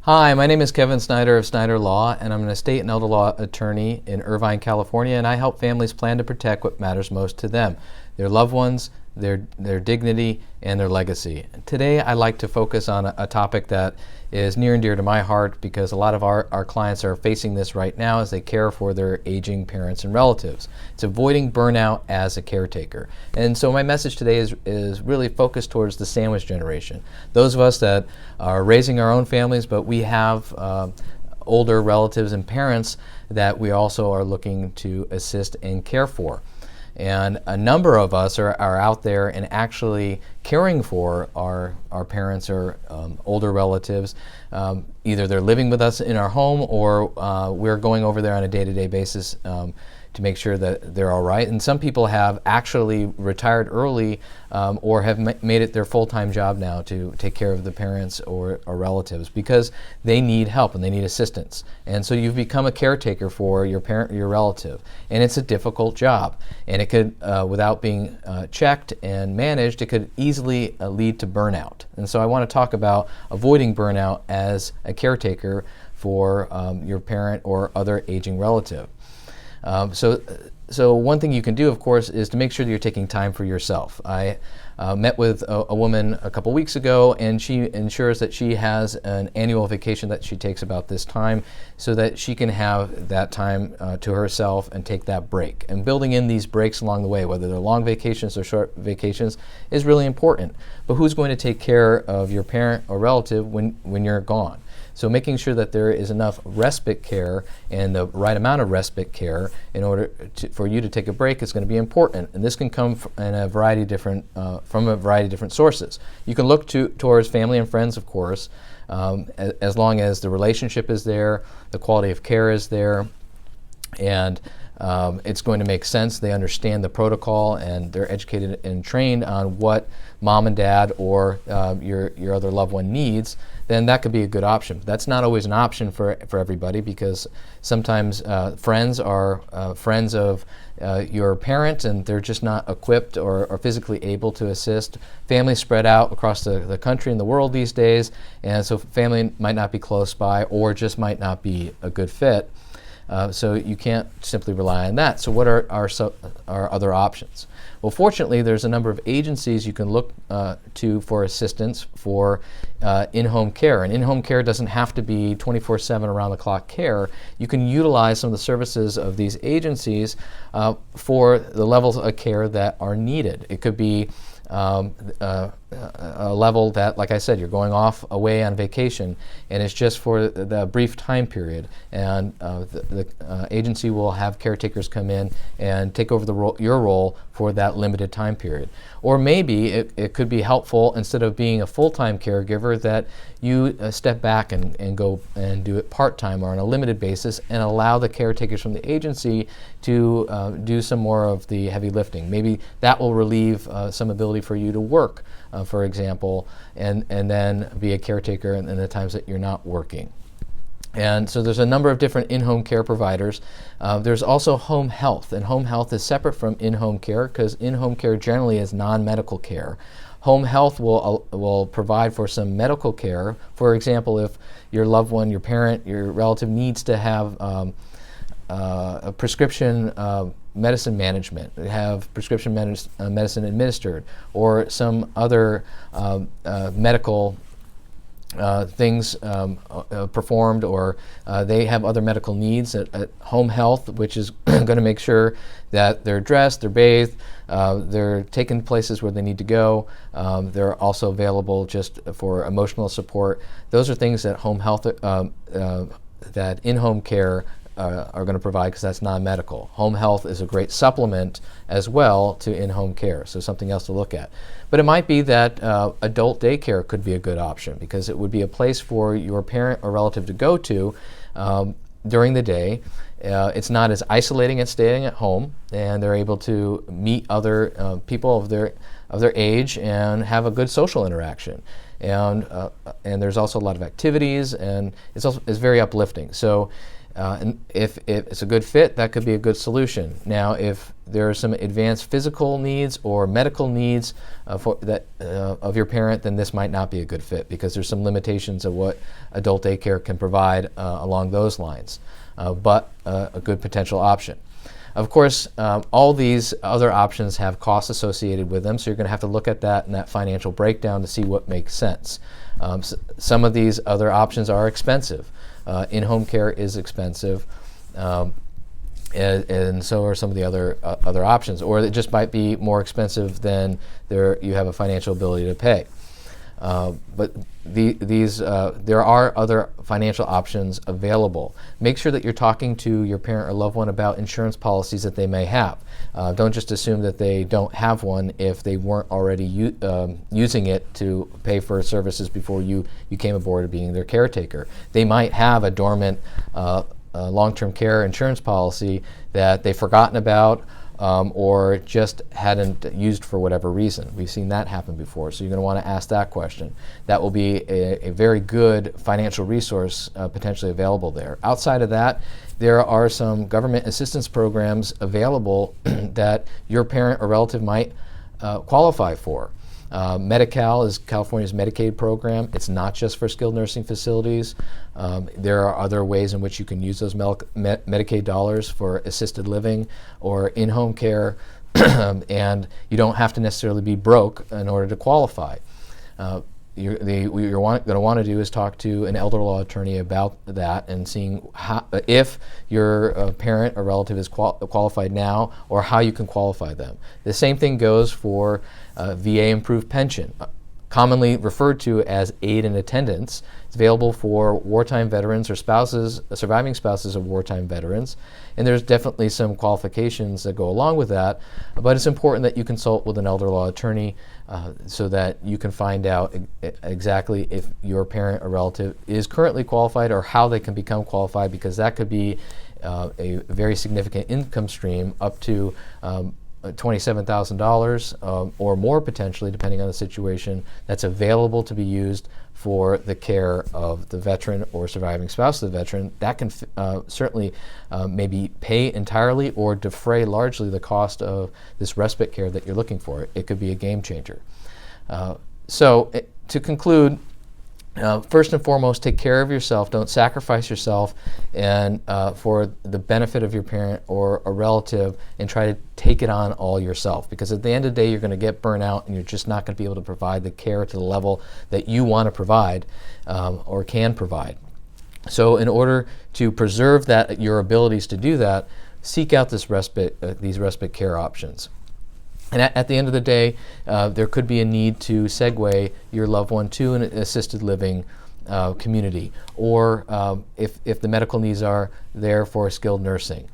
Hi, my name is Kevin Snyder of Snyder Law, and I'm an estate and elder law attorney in Irvine, California, and I help families plan to protect what matters most to them, their loved ones, their dignity, and their legacy. Today, I'd like to focus on a topic that is near and dear to my heart because a lot of our clients are facing this right now as they care for their aging parents and relatives. It's avoiding burnout as a caretaker. And so my message today is really focused towards the sandwich generation. Those of us that are raising our own families, but we have older relatives and parents that we also are looking to assist and care for. And a number of us are out there and actually caring for our parents or older relatives. Either they're living with us in our home or we're going over there on a day-to-day basis to make sure that they're all right. And some people have actually retired early or have made it their full-time job now to take care of the parents or relatives because they need help and they need assistance. And so you've become a caretaker for your parent or your relative. And it's a difficult job. And it could, without being checked and managed, it could easily lead to burnout. And so I want to talk about avoiding burnout as a caretaker for your parent or other aging relative. So one thing you can do, of course, is to make sure that you're taking time for yourself. I met with a woman a couple weeks ago, and she ensures that she has an annual vacation that she takes about this time so that she can have that time to herself and take that break. And building in these breaks along the way, whether they're long vacations or short vacations, is really important. But who's going to take care of your parent or relative when you're gone? So making sure that there is enough respite care and the right amount of respite care in order for you to take a break is going to be important. And this can come in a variety of different, from a variety of different sources. You can look towards family and friends, of course, as long as the relationship is there, the quality of care is there, and it's going to make sense. They understand the protocol and they're educated and trained on what mom and dad or your other loved one needs. Then that could be a good option. That's not always an option for everybody because sometimes friends are friends of your parent and they're just not equipped or physically able to assist. Families spread out across the country and the world these days, and so family might not be close by or just might not be a good fit. So you can't simply rely on that. So what are our other options? Well, fortunately, there's a number of agencies you can look to for assistance for in-home care. And in-home care doesn't have to be 24/7 around-the-clock care. You can utilize some of the services of these agencies for the levels of care that are needed. It could be a level that, like I said, you're going off away on vacation and it's just for the brief time period, and the agency will have caretakers come in and take over your role for that limited time period. Or maybe it could be helpful, instead of being a full-time caregiver, that you step back and go and do it part-time or on a limited basis and allow the caretakers from the agency to do some more of the heavy lifting. Maybe that will relieve some ability for you to work, for example, and then be a caretaker in the times that you're not working. And so there's a number of different in-home care providers. There's also home health, and home health is separate from in-home care because in-home care generally is non-medical care. Home health will provide for some medical care. For example, if your loved one, your parent, your relative needs to have a prescription medicine management, have prescription medicine administered, or some other medical things performed, or they have other medical needs at home health, which is going to make sure that they're dressed, they're bathed, they're taken places where they need to go. They're also available just for emotional support. Those are things that home health, that in-home care are going to provide, because that's non-medical. Home health is a great supplement as well to in-home care, so something else to look at. But it might be that adult daycare could be a good option, because it would be a place for your parent or relative to go to during the day. It's not as isolating as staying at home, and they're able to meet other people of their age and have a good social interaction. And there's also a lot of activities, and it's very uplifting. So And if it's a good fit, that could be a good solution. Now, if there are some advanced physical needs or medical needs of your parent, then this might not be a good fit because there's some limitations of what adult daycare can provide along those lines, but a good potential option. Of course, all these other options have costs associated with them, so you're going to have to look at that and that financial breakdown to see what makes sense. Some of these other options are expensive. In-home care is expensive, and so are some of the other options, or it just might be more expensive than you have a financial ability to pay. But there are other financial options available. Make sure that you're talking to your parent or loved one about insurance policies that they may have. Don't just assume that they don't have one if they weren't already using it to pay for services before you came aboard being their caretaker. They might have a dormant long-term care insurance policy that they've forgotten about, or just hadn't used for whatever reason. We've seen that happen before, so you're going to want to ask that question. That will be a very good financial resource potentially available there. Outside of that, there are some government assistance programs available that your parent or relative might qualify for. Medi-Cal is California's Medicaid program. It's not just for skilled nursing facilities. There are other ways in which you can use those Medicaid dollars for assisted living or in-home care, and you don't have to necessarily be broke in order to qualify. What you're going to want to do is talk to an elder law attorney about that and seeing if your parent or relative is qualified now, or how you can qualify them. The same thing goes for VA improved pension, commonly referred to as aid and attendance. It's available for wartime veterans or surviving spouses of wartime veterans. And there's definitely some qualifications that go along with that, but it's important that you consult with an elder law attorney so that you can find out exactly if your parent or relative is currently qualified or how they can become qualified, because that could be a very significant income stream, up to $27,000 or more potentially, depending on the situation, that's available to be used for the care of the veteran or surviving spouse of the veteran. That can certainly maybe pay entirely or defray largely the cost of this respite care that you're looking for. It could be a game changer. To conclude, first and foremost, take care of yourself. Don't sacrifice yourself and for the benefit of your parent or a relative, and try to take it on all yourself, because at the end of the day you're going to get burnout and you're just not going to be able to provide the care to the level that you want to provide or can provide. So in order to preserve your abilities to do that, seek out these respite care options. And at the end of the day, there could be a need to segue your loved one to an assisted living community, or if the medical needs are there, for skilled nursing.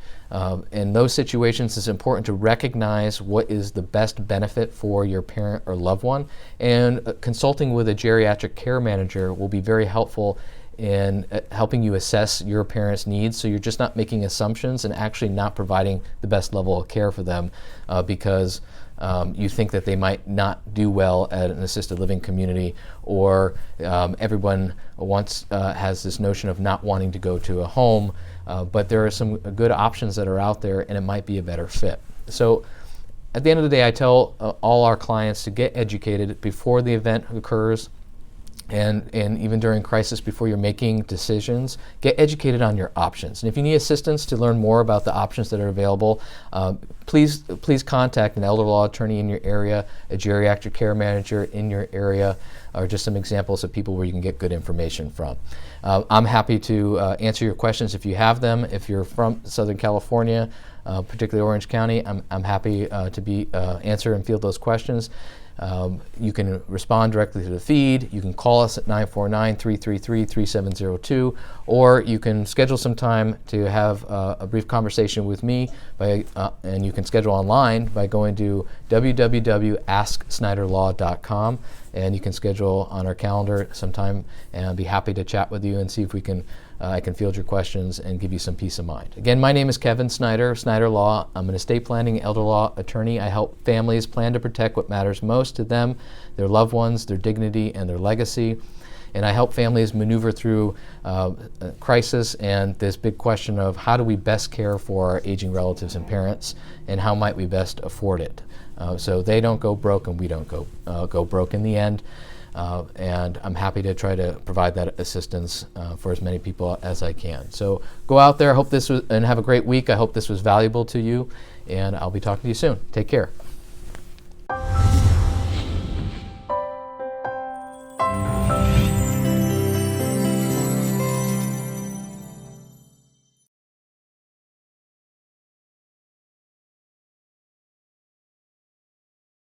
In those situations, it's important to recognize what is the best benefit for your parent or loved one, and consulting with a geriatric care manager will be very helpful in helping you assess your parent's needs, so you're just not making assumptions and actually not providing the best level of care for them because you think that they might not do well at an assisted living community, or everyone has this notion of not wanting to go to a home, but there are some good options that are out there and it might be a better fit. So at the end of the day, I tell all our clients to get educated before the event occurs, and even during crisis, before you're making decisions. Get educated on your options. And if you need assistance to learn more about the options that are available, please contact an elder law attorney in your area, a geriatric care manager in your area, or just some examples of people where you can get good information from. I'm happy to answer your questions if you have them. If you're from Southern California, particularly Orange County, I'm happy to answer and field those questions. You can respond directly to the feed. You can call us at 949-333-3702, or you can schedule some time to have a brief conversation with me, and you can schedule online by going to www.asksnyderlaw.com, and you can schedule on our calendar sometime, and I'd be happy to chat with you and see if I can field your questions and give you some peace of mind. Again, my name is Kevin Snyder, Snyder Law. I'm an estate planning elder law attorney. I help families plan to protect what matters most to them, their loved ones, their dignity, and their legacy. And I help families maneuver through crisis and this big question of how do we best care for our aging relatives and parents, and how might we best afford it, so they don't go broke and we don't go broke in the end. And I'm happy to try to provide that assistance for as many people as I can. So go out there, hope this was, and have a great week. I hope this was valuable to you, and I'll be talking to you soon. Take care.